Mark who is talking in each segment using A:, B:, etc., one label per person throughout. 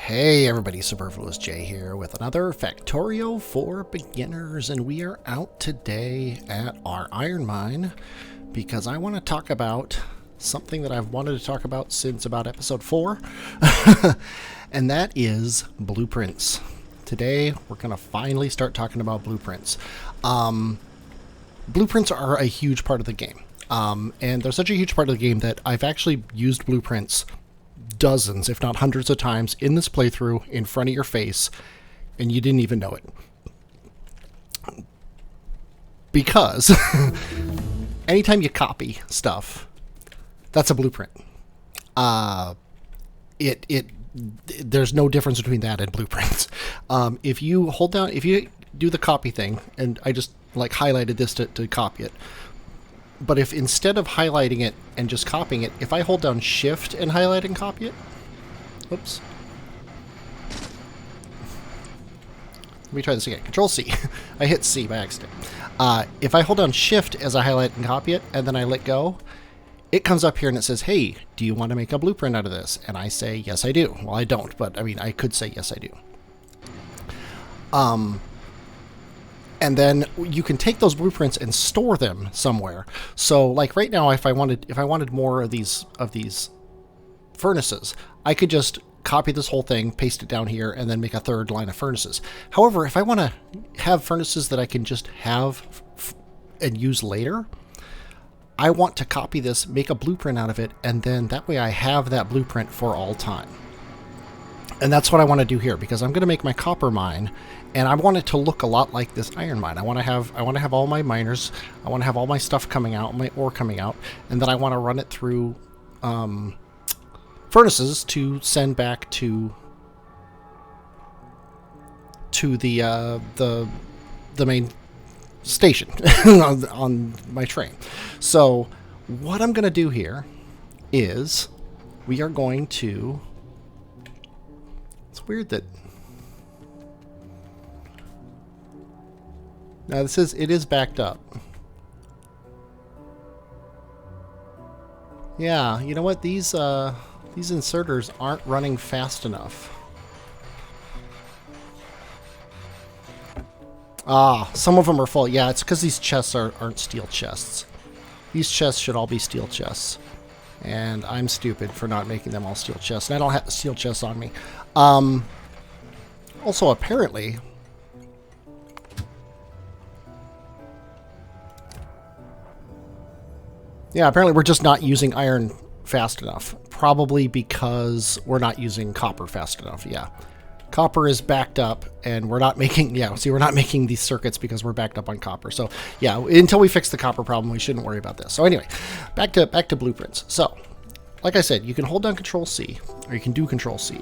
A: Hey everybody, Superfluous J here with another Factorio for beginners, and we are out today at our iron mine because I want to talk about something that I've wanted to talk about since about episode 4, and that is blueprints. Today we're going to finally start talking about blueprints. Blueprints are a huge part of the game, and they're such a huge part of the game that I've actually used blueprints dozens, if not hundreds of times in this playthrough in front of your face, and you didn't even know it. Because anytime you copy stuff, that's a blueprint. There's no difference between that and blueprints. If you do the copy thing, and I just like highlighted this to copy it, but if instead of highlighting it and just copying it, if I hold down Shift and highlight and copy it, oops. Let me try this again. Control C. I hit C by accident. If I hold down Shift as I highlight and copy it, and then I let go, it comes up here and it says, hey, do you want to make a blueprint out of this? And I say, yes, I do. Well, I don't, but I mean, I could say, yes, I do. And then you can take those blueprints and store them somewhere. So, like right now, if I wanted more of these furnaces, I could just copy this whole thing, paste it down here, and then make a third line of furnaces. However, if I want to have furnaces that I can just have and use later, I want to copy this, make a blueprint out of it, and then that way I have that blueprint for all time. And that's what I want to do here, because I'm going to make my copper mine, and I want it to look a lot like this iron mine. I want to have all my miners, I want to have all my stuff coming out, my ore coming out, and then I want to run it through furnaces to send back to the main station on my train. So what I'm going to do here is we are going to... It's weird that... Now it is backed up. Yeah, you know what? These inserters aren't running fast enough. Ah, some of them are full. Yeah, it's because these chests aren't steel chests. These chests should all be steel chests. And I'm stupid for not making them all steel chests. And I don't have steel chests on me. Also, apparently... Yeah, apparently we're just not using iron fast enough. Probably because we're not using copper fast enough, yeah. Copper is backed up, and we're not making... Yeah, see, we're not making these circuits because we're backed up on copper. So, yeah, until we fix the copper problem, we shouldn't worry about this. So anyway, back to blueprints. So, like I said, you can hold down Control-C, or you can do Control-C.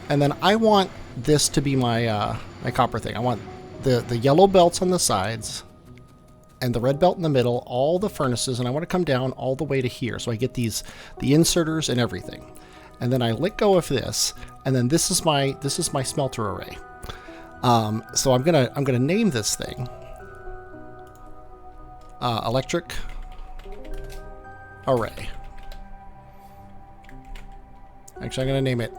A: And then I want this to be my my copper thing. I want the yellow belts on the sides and the red belt in the middle, all the furnaces, and I want to come down all the way to here. So I get the inserters and everything. And then I let go of this, and then this is my smelter array. So I'm gonna name this thing electric array. Actually, I'm gonna name it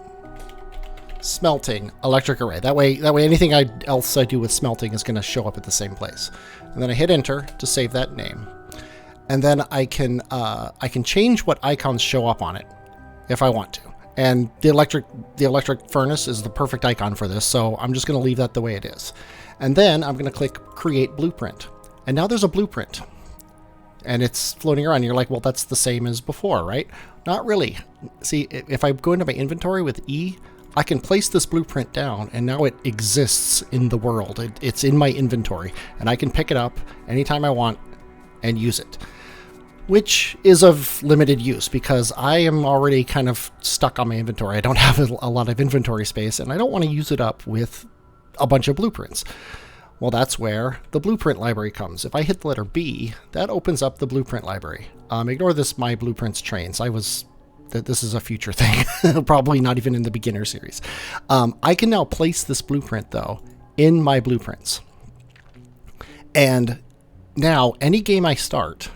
A: Smelting electric array. That way anything else I do with smelting is going to show up at the same place. And then I hit enter to save that name. And then I can change what icons show up on it if I want to. And the electric furnace is the perfect icon for this, so I'm just going to leave that the way it is. And then I'm going to click create blueprint. And now there's a blueprint. And it's floating around. You're like, well, that's the same as before, right? Not really. See, if I go into my inventory with E, I can place this blueprint down, and now it exists in the world. It's in my inventory, and I can pick it up anytime I want and use it, which is of limited use because I am already kind of stuck on my inventory. I don't have a lot of inventory space, and I don't want to use it up with a bunch of blueprints. Well, that's where the blueprint library comes. If I hit the letter B, that opens up the blueprint library. Ignore this My Blueprints Trains. This is a future thing, probably not even in the beginner series. I can now place this blueprint, though, in my blueprints. And now, any game I start,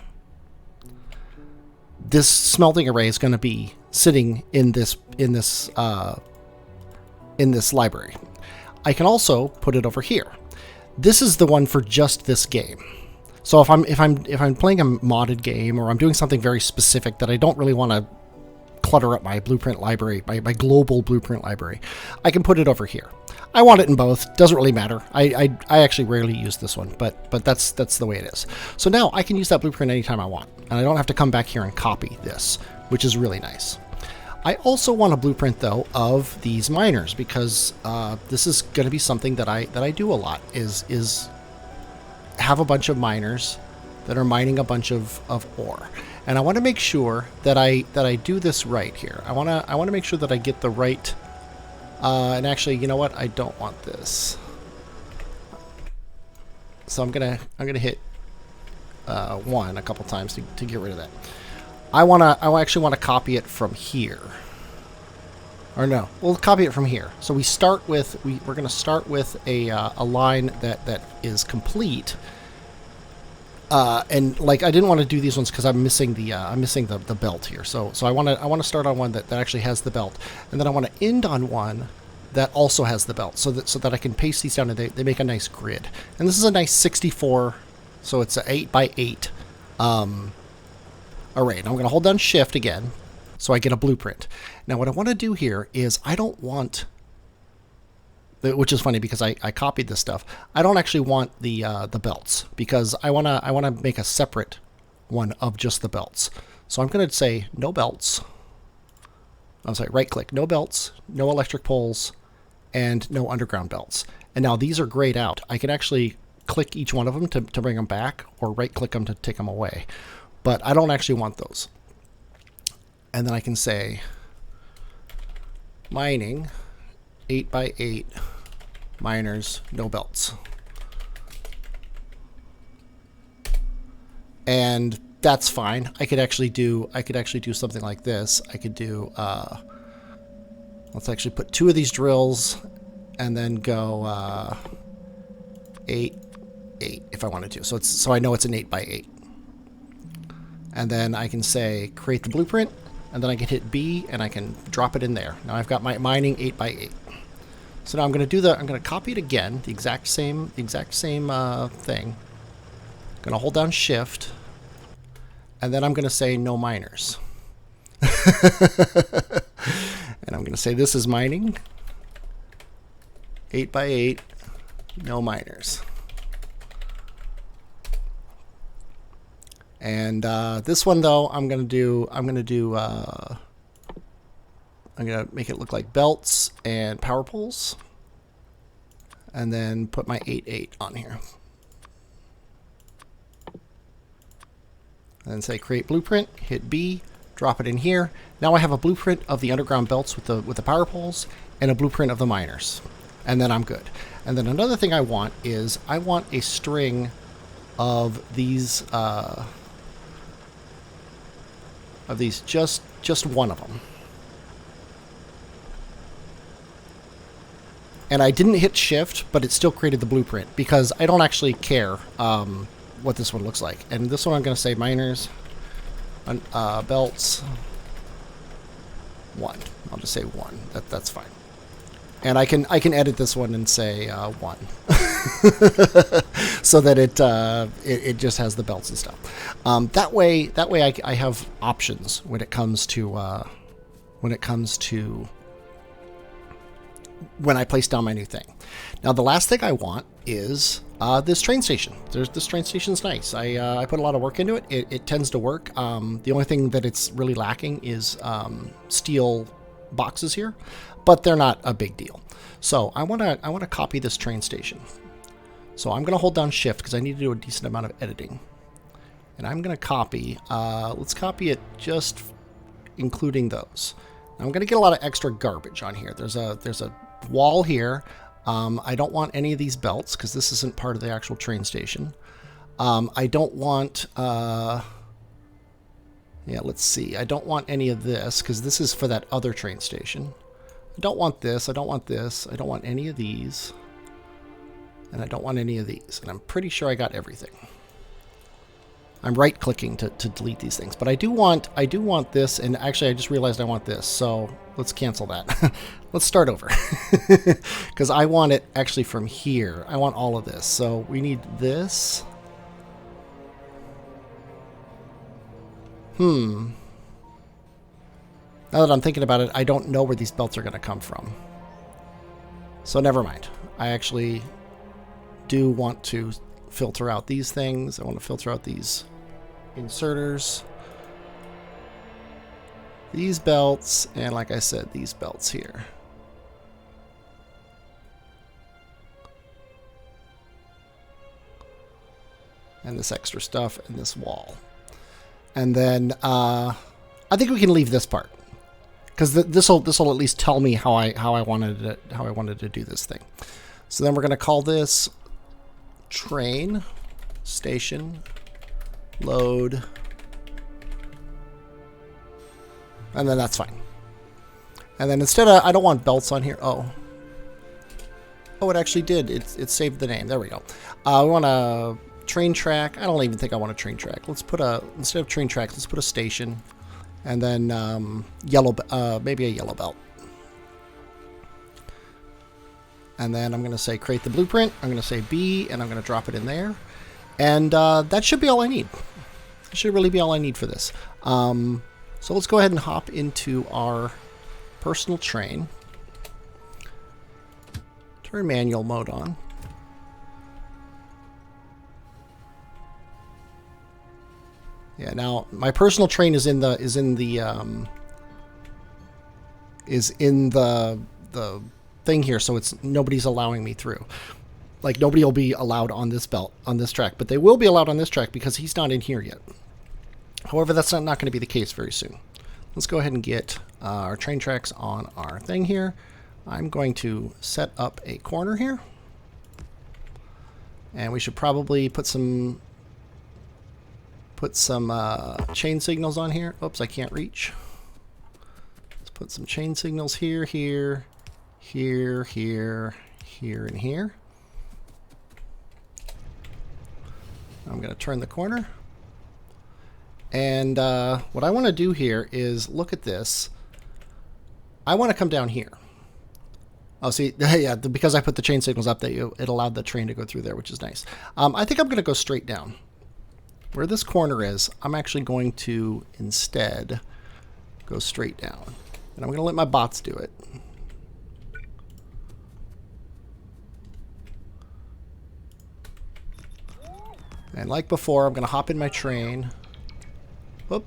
A: this smelting array is going to be sitting in this in this library. I can also put it over here. This is the one for just this game. So if I'm playing a modded game, or I'm doing something very specific that I don't really want to clutter up my blueprint library, my global blueprint library, I can put it over here. I want it in both. Doesn't really matter. I actually rarely use this one, but that's the way it is. So now I can use that blueprint anytime I want, and I don't have to come back here and copy this, which is really nice. I also want a blueprint though of these miners, because this is going to be something that I do a lot. Is have a bunch of miners that are mining a bunch of ore, and I want to make sure that I do this right here. I want to make sure that I get the right. And actually, you know what? I don't want this. So I'm gonna hit 1 a couple times to get rid of that. I actually want to copy it from here. Or no, we'll copy it from here. So we start with we're gonna start with a line that is complete. And like, I didn't want to do these ones because I'm missing the belt here. So I want to start on one that actually has the belt, and then I want to end on one that also has the belt, so that I can paste these down and they make a nice grid. And this is a nice 64, so it's an 8x8 array. Now I'm going to hold down Shift again, so I get a blueprint. Now what I want to do here is, I don't want, which is funny because I copied this stuff. I don't actually want the belts, because I wanna make a separate one of just the belts. So I'm gonna say no belts. I'm sorry, right click, no belts, no electric poles, and no underground belts. And now these are grayed out. I can actually click each one of them to bring them back, or right click them to take them away. But I don't actually want those. And then I can say mining 8x8 miners, no belts. And that's fine. I could actually do something like this. I could do let's actually put 2 of these drills and then go 8 8 if I wanted to. So I know it's an 8x8. And then I can say create the blueprint, and then I can hit B and I can drop it in there. Now I've got my mining 8x8. So now I'm going to copy it again, the exact same thing. I'm going to hold down Shift, and then I'm going to say no miners. And I'm going to say this is mining 8x8, no miners. And this one though, I'm going to make it look like belts and power poles, and then put my 8x8 on here. And then say create blueprint, hit B, drop it in here. Now I have a blueprint of the underground belts with the power poles, and a blueprint of the miners. And then I'm good. And then another thing I want is, I want a string of these just one of them. And I didn't hit Shift, but it still created the blueprint, because I don't actually care what this one looks like. And this one I'm going to say miners, belts, 1. I'll just say 1. That's fine. And I can edit this one and say 1, so that it just has the belts and stuff. That way I have options when it comes to when I place down my new thing. Now the last thing I want is this train station. This train station's nice. I put a lot of work into it. It tends to work. The only thing that it's really lacking is steel boxes here, but they're not a big deal. So I want to copy this train station. So I'm going to hold down Shift because I need to do a decent amount of editing. And I'm going to copy. Let's copy it just including those. Now I'm going to get a lot of extra garbage on here. There's a wall here. I don't want any of these belts because this isn't part of the actual train station. I don't want... yeah, let's see. I don't want any of this because this is for that other train station. I don't want this. I don't want this. I don't want any of these. And I don't want any of these. And I'm pretty sure I got everything. I'm right clicking to delete these things. But I do want this, and actually I just realized I want this, so let's cancel that. Let's start over. Because I want it actually from here. I want all of this. So we need this. Now that I'm thinking about it, I don't know where these belts are going to come from. So never mind. I actually do want to filter out these things. I want to filter out these inserters, these belts, and like I said, these belts here. And this extra stuff and this wall. And then I think we can leave this part, because this will at least tell me how I wanted to do this thing. So then we're going to call this train station load, and then that's fine. And then instead of, I don't want belts on here. Oh, it actually did. It saved the name. There we go. We want a train track. I don't even think I want a train track. Let's put instead of train tracks, let's put a station, and then maybe a yellow belt. And then I'm going to say create the blueprint. I'm going to say B, and I'm going to drop it in there. And that should be all I need. That should really be all I need for this. So let's go ahead and hop into our personal train. Turn manual mode on. Yeah, now my personal train is in the thing here, so it's nobody's allowing me through. Like, nobody will be allowed on this belt, on this track, but they will be allowed on this track because he's not in here yet. However, that's not going to be the case very soon. Let's go ahead and get our train tracks on our thing here. I'm going to set up a corner here, and we should probably put some chain signals on here. Oops, I can't reach. Let's put some chain signals here, here, here, here, here, and here. I'm going to turn the corner. And what I want to do here is look at this. I want to come down here. Oh, see, yeah, because I put the chain signals up, it allowed the train to go through there, which is nice. I think I'm going to go straight down. Where this corner is, I'm actually going to instead go straight down. And I'm going to let my bots do it. And like before, I'm going to hop in my train. Whoop.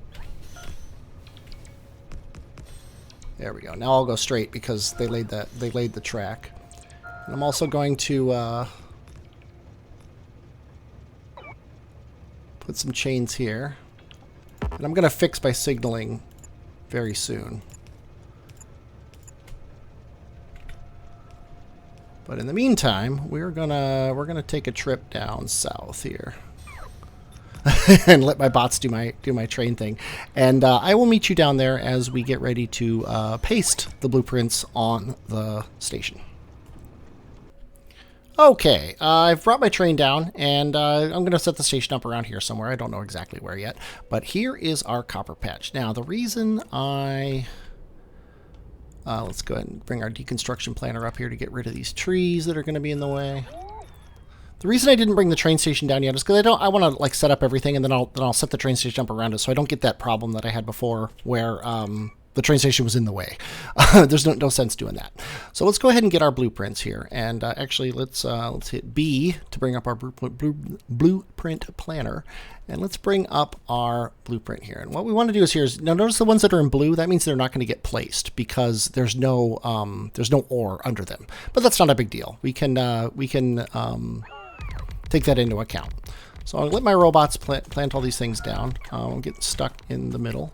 A: There we go. Now I'll go straight because they laid the track. And I'm also going to put some chains here. And I'm going to fix by signaling very soon. But in the meantime, we're gonna take a trip down south here. And let my bots do my train thing, and I will meet you down there as we get ready to paste the blueprints on the station. Okay, I've brought my train down, and I'm going to set the station up around here somewhere. I don't know exactly where yet, but here is our copper patch. Now, the reason let's go ahead and bring our deconstruction planner up here to get rid of these trees that are going to be in the way. The reason I didn't bring the train station down yet is because I want to like set up everything, and then I'll set the train station up around it, so I don't get that problem that I had before where the train station was in the way. There's no sense doing that. So let's go ahead and get our blueprints here, and actually let's hit B to bring up our blueprint planner, and let's bring up our blueprint here. And what we want to do is now notice the ones that are in blue. That means they're not going to get placed because there's no ore under them. But that's not a big deal. We can take that into account. So I'll let my robots plant all these things down. I'll get stuck in the middle.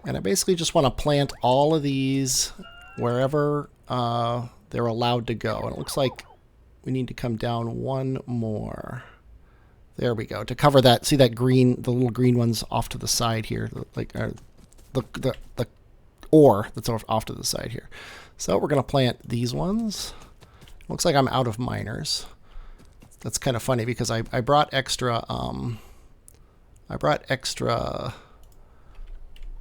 A: And I basically just want to plant all of these wherever they're allowed to go. And it looks like we need to come down one more. There we go. To cover that, see that green, the little green ones off to the side here, like the ore that's off to the side here. So we're going to plant these ones. Looks like I'm out of miners. That's kind of funny because I brought extra I brought extra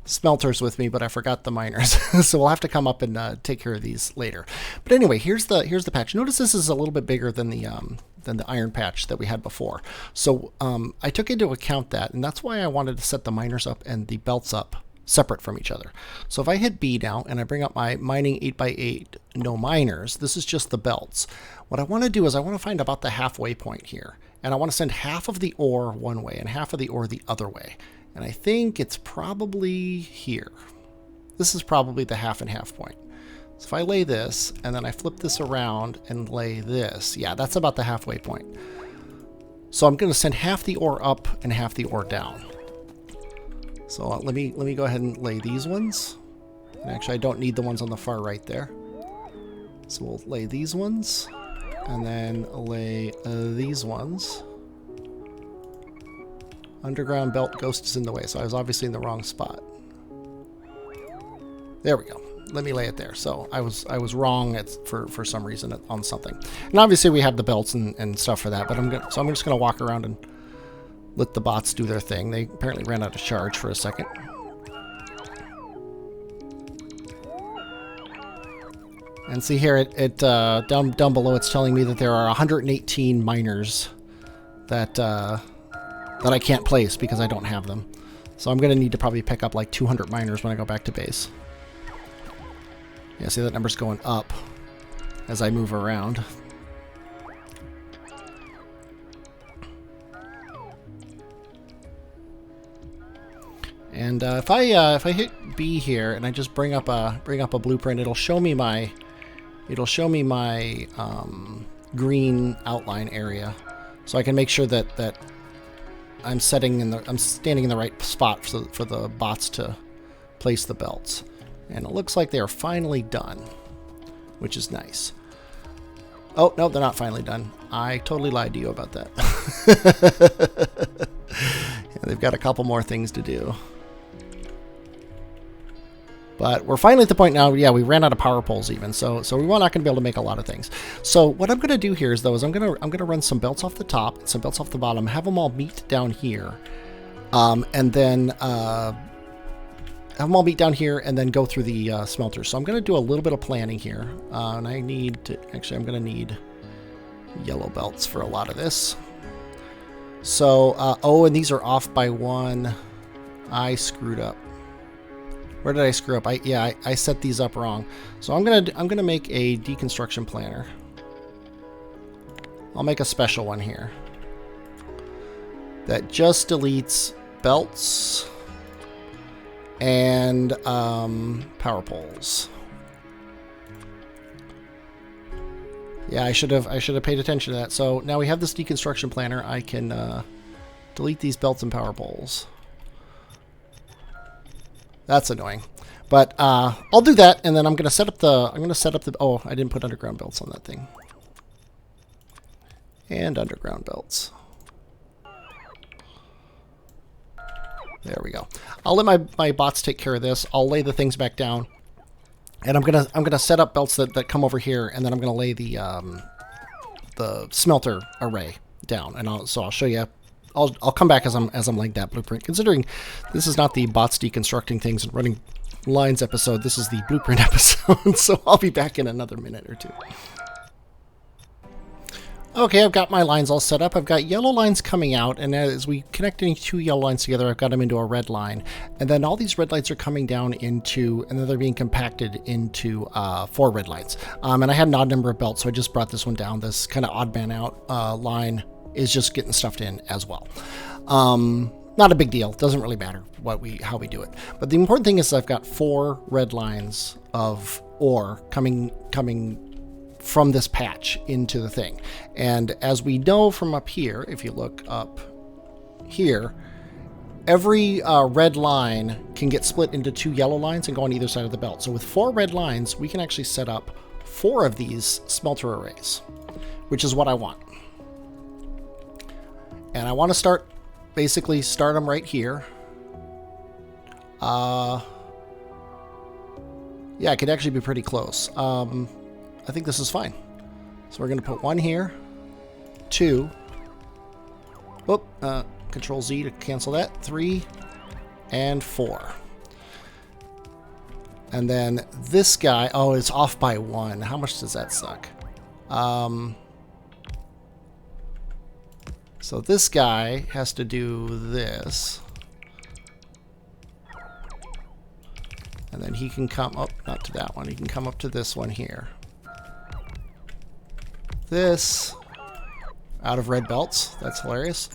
A: smelters with me, but I forgot the miners. So we'll have to come up and take care of these later. But anyway, here's the patch. Notice this is a little bit bigger than the iron patch that we had before. So I took into account that, and that's why I wanted to set the miners up and the belts up separate from each other. So if I hit B now and I bring up my mining 8x8 no miners, this is just the belts. What I want to do is I want to find about the halfway point here, and I want to send half of the ore one way and half of the ore the other way. And I think it's probably here. This is probably the half and half point. So if I lay this and then I flip this around and lay this, yeah, that's about the halfway point. So I'm going to send half the ore up and half the ore down. So let me go ahead and lay these ones. And actually, I don't need the ones on the far right there. So we'll lay these ones and then lay these ones. Underground belt ghost is in the way, so I was obviously in the wrong spot. There we go. Let me lay it there. So I was wrong for some reason on something. And obviously we have the belts and stuff for that, but I'm just gonna walk around and let the bots do their thing. They apparently ran out of charge for a second. And see here, down below, it's telling me that there are 118 miners that I can't place because I don't have them. So I'm going to need to probably pick up like 200 miners when I go back to base. Yeah, see that number's going up as I move around. And if I hit B here and I just bring up a blueprint, it'll show me my green outline area, so I can make sure that I'm standing in the right spot for the bots to place the belts. And it looks like they are finally done, which is nice. Oh, no, they're not finally done. I totally lied to you about that. Yeah, they've got a couple more things to do. But we're finally at the point now, yeah, we ran out of power poles even, so we're not going to be able to make a lot of things. So what I'm going to do here is, though, is I'm going to run some belts off the top and some belts off the bottom, have them all meet down here, and then have them all meet down here and then go through the smelters. So I'm going to do a little bit of planning here, and I need to, actually I'm going to need yellow belts for a lot of this. So, oh, and these are off by one. I screwed up. Where did I screw up? I set these up wrong. So I'm gonna make a deconstruction planner. I'll make a special one here that just deletes belts and power poles. Yeah, I should have paid attention to that. So now we have this deconstruction planner. I can delete these belts and power poles. That's annoying, but I'll do that, and then I'm gonna set up the. Oh, I didn't put underground belts on that thing. And underground belts. There we go. I'll let my bots take care of this. I'll lay the things back down, and I'm gonna set up belts that come over here, and then I'm gonna lay the smelter array down, and I'll show you. I'll come back as I'm laying that blueprint. Considering this is not the bots deconstructing things and running lines episode, this is the blueprint episode. So I'll be back in another minute or two. Okay, I've got my lines all set up. I've got yellow lines coming out, and as we connect any two yellow lines together, I've got them into a red line. And then all these red lines are coming down into, and then they're being compacted into 4 red lines. And I had an odd number of belts, so I just brought this one down. This kind of odd man out line is just getting stuffed in as well. Not a big deal. Doesn't really matter how we do it. But the important thing is I've got 4 red lines of ore coming from this patch into the thing. And as we know from up here, if you look up here, every red line can get split into 2 yellow lines and go on either side of the belt. So with 4 red lines, we can actually set up 4 of these smelter arrays, which is what I want. And I want to basically start them right here. Yeah, it could actually be pretty close. I think this is fine. So we're going to put 1 here, 2. Whoop, Control Z to cancel that. 3 and 4. And then this guy, oh, it's off by 1. How much does that suck? So this guy has to do this. And then he can come up, not to that one, he can come up to this one here. This, out of red belts, that's hilarious.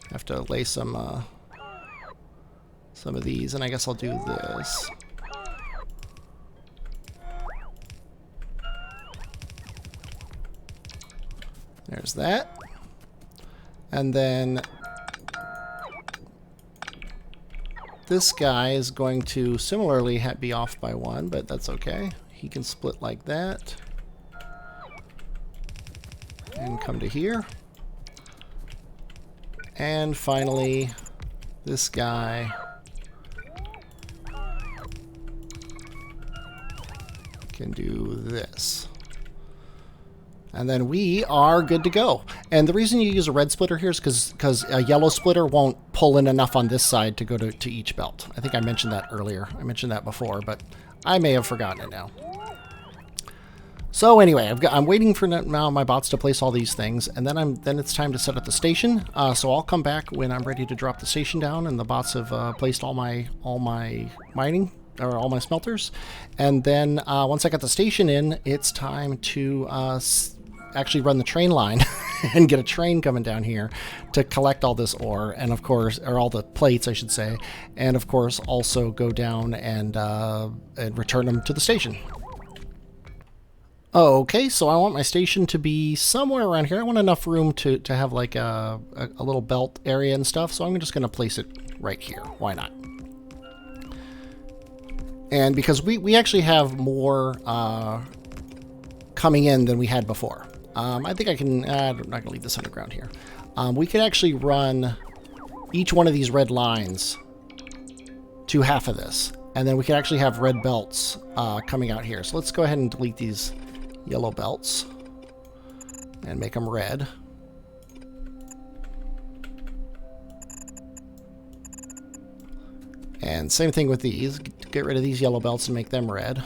A: I have to lay some of these, and I guess I'll do this. There's that. And then this guy is going to similarly be off by 1, but that's okay. He can split like that. And come to here. And finally, this guy can do this. And then we are good to go. And the reason you use a red splitter here is because a yellow splitter won't pull in enough on this side to go to each belt. I think I mentioned that earlier. I mentioned that before, but I may have forgotten it now. So anyway, I'm waiting for now my bots to place all these things, and then it's time to set up the station. So I'll come back when I'm ready to drop the station down, and the bots have placed all my mining, or all my smelters. And then once I got the station in, it's time to actually run the train line and get a train coming down here to collect all this ore, and of course, or all the plates, I should say, and of course also go down and return them to the station. Okay, so I want my station to be somewhere around here. I want enough room to have like a little belt area and stuff, so I'm just going to place it right here. Why not? And because we actually have more coming in than we had before. I think I can, I'm not going to leave this underground here. We could actually run each one of these red lines to half of this. And then we could actually have red belts coming out here. So let's go ahead and delete these yellow belts and make them red. And same thing with these. Get rid of these yellow belts and make them red.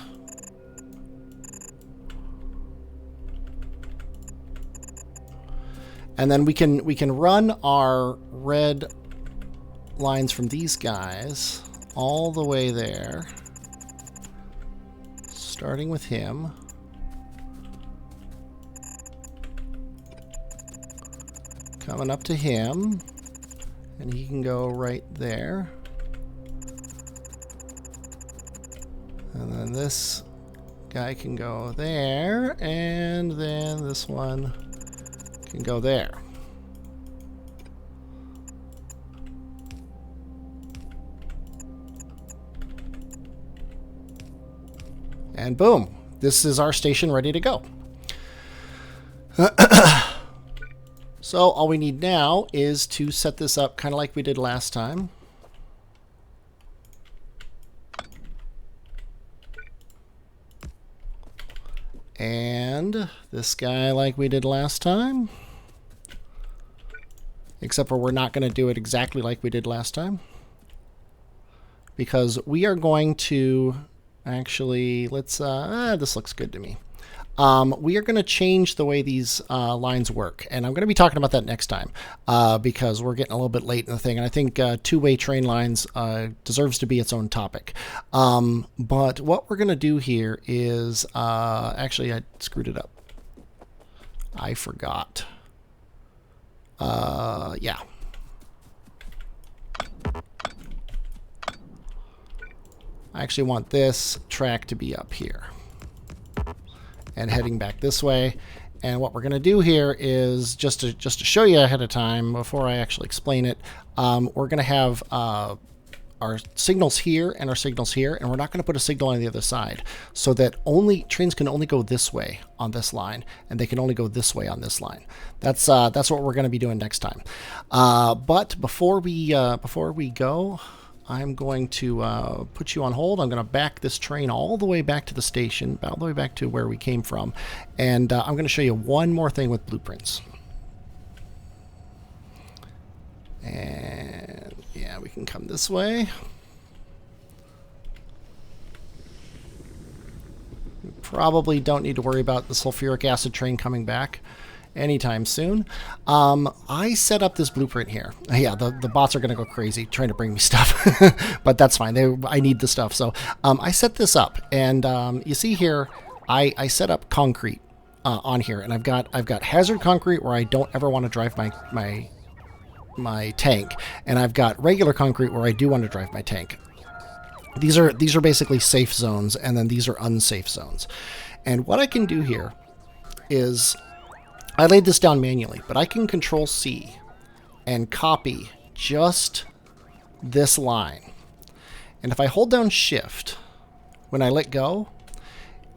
A: And then we can run our red lines from these guys all the way there, starting with him. Coming up to him, and he can go right there. And then this guy can go there, and then this one can go there. And boom, this is our station ready to go. So all we need now is to set this up kind of like we did last time. And this guy like we did last time. Except for we're not going to do it exactly like we did last time. Because we are going to actually, let's, this looks good to me. We are going to change the way these lines work, and I'm going to be talking about that next time because we're getting a little bit late in the thing, and I think two-way train lines deserves to be its own topic. But what we're going to do here is, actually I screwed it up. I forgot. Yeah. I actually want this track to be up here and heading back this way. And what we're going to do here is just to show you ahead of time before I actually explain it, we're going to have our signals here and our signals here, and we're not going to put a signal on the other side, so that trains can only go this way on this line, and they can only go this way on this line. That's what we're going to be doing next time. But before we go, I'm going to put you on hold. I'm going to back this train all the way back to the station, all the way back to where we came from. And I'm going to show you one more thing with blueprints. And yeah, we can come this way. We probably don't need to worry about the sulfuric acid train coming back anytime soon. I set up this blueprint here. Yeah, the bots are going to go crazy trying to bring me stuff, but that's fine. I need the stuff. So I set this up, and you see here, I set up concrete on here, and I've got hazard concrete where I don't ever want to drive my tank, and I've got regular concrete where I do want to drive my tank. These are basically safe zones, and then these are unsafe zones. And what I can do here is, I laid this down manually, but I can Control C and copy just this line. And if I hold down Shift when I let go,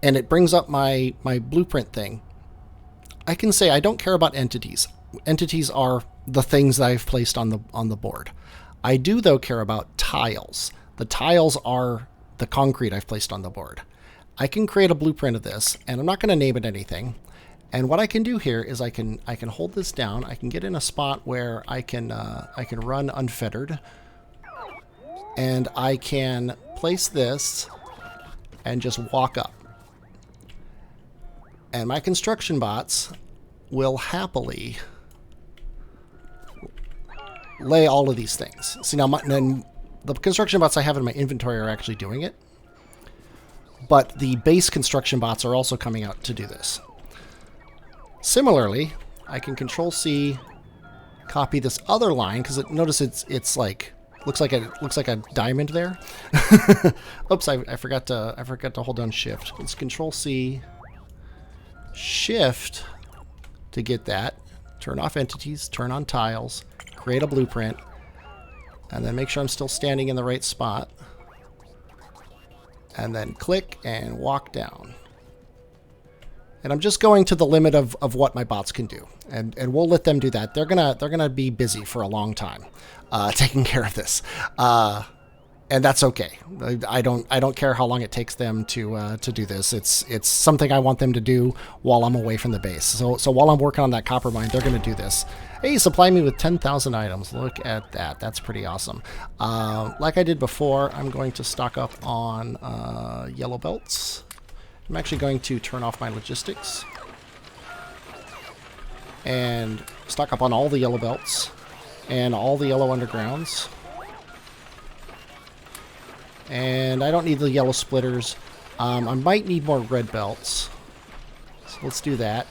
A: and it brings up my blueprint thing, I can say I don't care about entities. Entities are the things that I've placed on the board. I do, though, care about tiles. The tiles are the concrete I've placed on the board. I can create a blueprint of this, and I'm not going to name it anything. And what I can do here is I can hold this down. I can get in a spot where I can run unfettered, and I can place this and just walk up. And my construction bots will happily lay all of these things. See, now then the construction bots I have in my inventory are actually doing it, but the base construction bots are also coming out to do this. Similarly, I can Control C, copy this other line, because notice it's like looks like a diamond there. Oops, I forgot to hold down Shift. Let's Control C, Shift to get that. Turn off entities, turn on tiles, create a blueprint, and then make sure I'm still standing in the right spot. And then click and walk down. And I'm just going to the limit of what my bots can do, and we'll let them do that. They're gonna be busy for a long time, taking care of this, and that's okay. I don't care how long it takes them to do this. It's something I want them to do while I'm away from the base. So while I'm working on that copper mine, they're gonna do this. Hey, supply me with 10,000 items. Look at that. That's pretty awesome. Like I did before, I'm going to stock up on yellow belts. I'm actually going to turn off my logistics and stock up on all the yellow belts and all the yellow undergrounds. And I don't need the yellow splitters. I might need more red belts. So let's do that.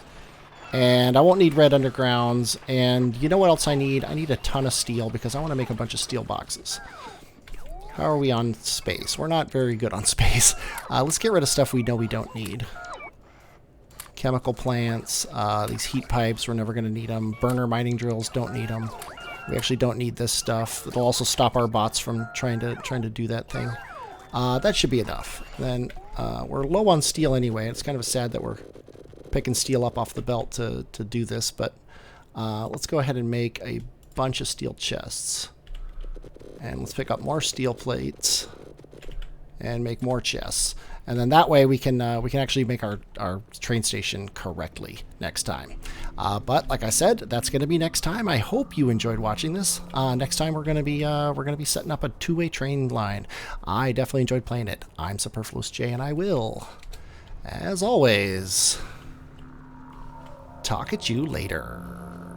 A: And I won't need red undergrounds. And you know what else I need? I need a ton of steel because I want to make a bunch of steel boxes. How are we on space? We're not very good on space. Let's get rid of stuff we know we don't need. Chemical plants, these heat pipes, we're never going to need them. Burner mining drills, don't need them. We actually don't need this stuff. It'll also stop our bots from trying to do that thing. That should be enough. Then we're low on steel anyway. It's kind of sad that we're picking steel up off the belt to do this, but let's go ahead and make a bunch of steel chests. And let's pick up more steel plates and make more chests. And then that way we can actually make our train station correctly next time. But like I said, that's going to be next time. I hope you enjoyed watching this. Next time we're going to be setting up a two-way train line. I definitely enjoyed playing it. I'm Superfluous J, and I will, as always, talk at you later.